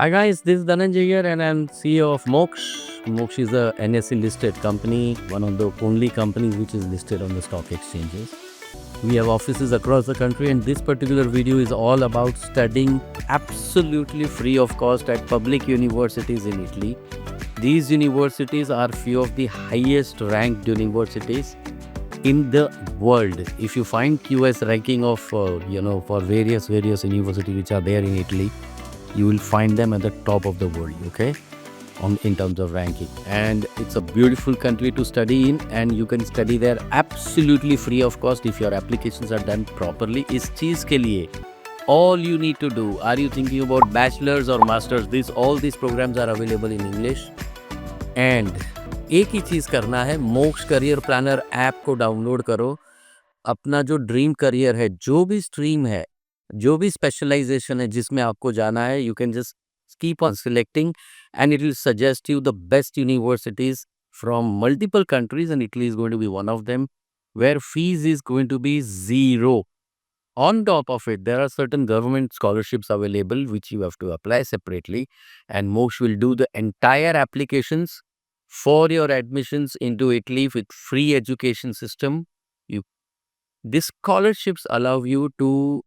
Hi guys, this is Dhananjay here and I'm CEO of Moksh. Moksh is a NSE listed company, one of the only companies which is listed on the stock exchanges. We have offices across the country and this particular video is all about studying absolutely free of cost at public universities in Italy. These universities are few of the highest ranked universities in the world. If you find QS ranking of for various universities which are there in Italy, you will find them at the top of the world, okay, in terms of ranking. And it's a beautiful country to study in, and you can study there absolutely free of cost if your applications are done properly. इस चीज के लिए all you need to do, are you thinking about bachelor's or master's, all these programs are available in English. And एक ही चीज करना है, मोक्ष career planner app को डाउनलोड करो. अपना जो ड्रीम करियर है, जो भी स्ट्रीम है, जो भी स्पेशलाइजेशन है जिसमें आपको जाना है, you can just keep on selecting and it will suggest you the best universities from multiple countries, and Italy is going to be one of them, where fees is going to be zero. On top of it, there are certain government scholarships available which you have to apply separately, and Moksha will do the entire applications for your admissions into Italy with free education system. You These scholarships allow you to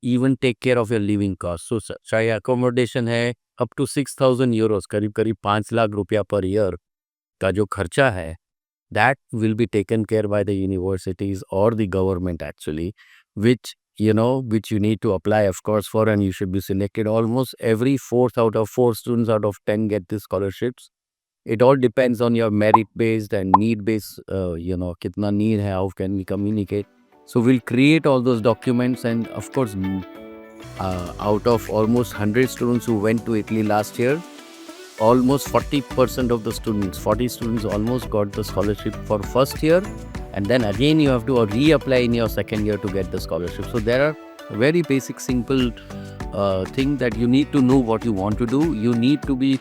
even take care of your living costs. So चाहे accommodation है up to 6,000 euros, करीब करीब 5 लाख रुपया per year का जो खर्चा है, that will be taken care by the universities or the government actually, which you need to apply, of course, for, and you should be selected. Almost every fourth out of 4 students out of 10 get these scholarships. It all depends on your merit based and need based, kitna need hai, how can we communicate. So we'll create all those documents, and of course, out of almost 100 students who went to Italy last year, almost 40% of the students, 40 students almost got the scholarship for first year, and then again you have to reapply in your second year to get the scholarship. So there are very basic, simple thing that you need to know what you want to do. You need to be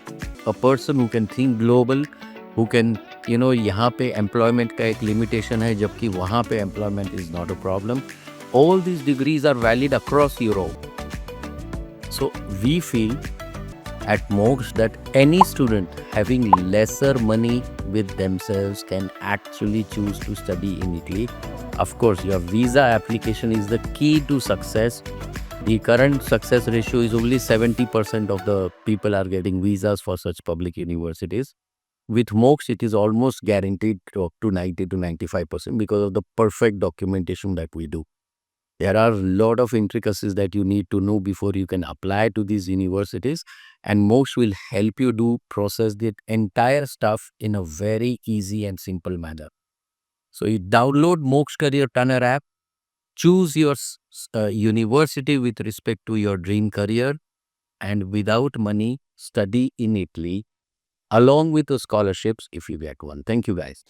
a person who can think global, who can, यहाँ पे employment का एक limitation है, जबकि वहाँ पे employment is not a problem. All these degrees are valid across Europe. So we feel at Moksha that any student having lesser money with themselves can actually choose to study in Italy. Of course, your visa application is the key to success. The current success ratio is only 70% of the people are getting visas for such public universities. With Moksha, it is almost guaranteed to 90 to 95% because of the perfect documentation that we do. There are a lot of intricacies that you need to know before you can apply to these universities, and Moksha will help you process the entire stuff in a very easy and simple manner. So you download Moksha Career Planner app, choose your university with respect to your dream career, and without money, study in Italy along with the scholarships if you get one. Thank you guys.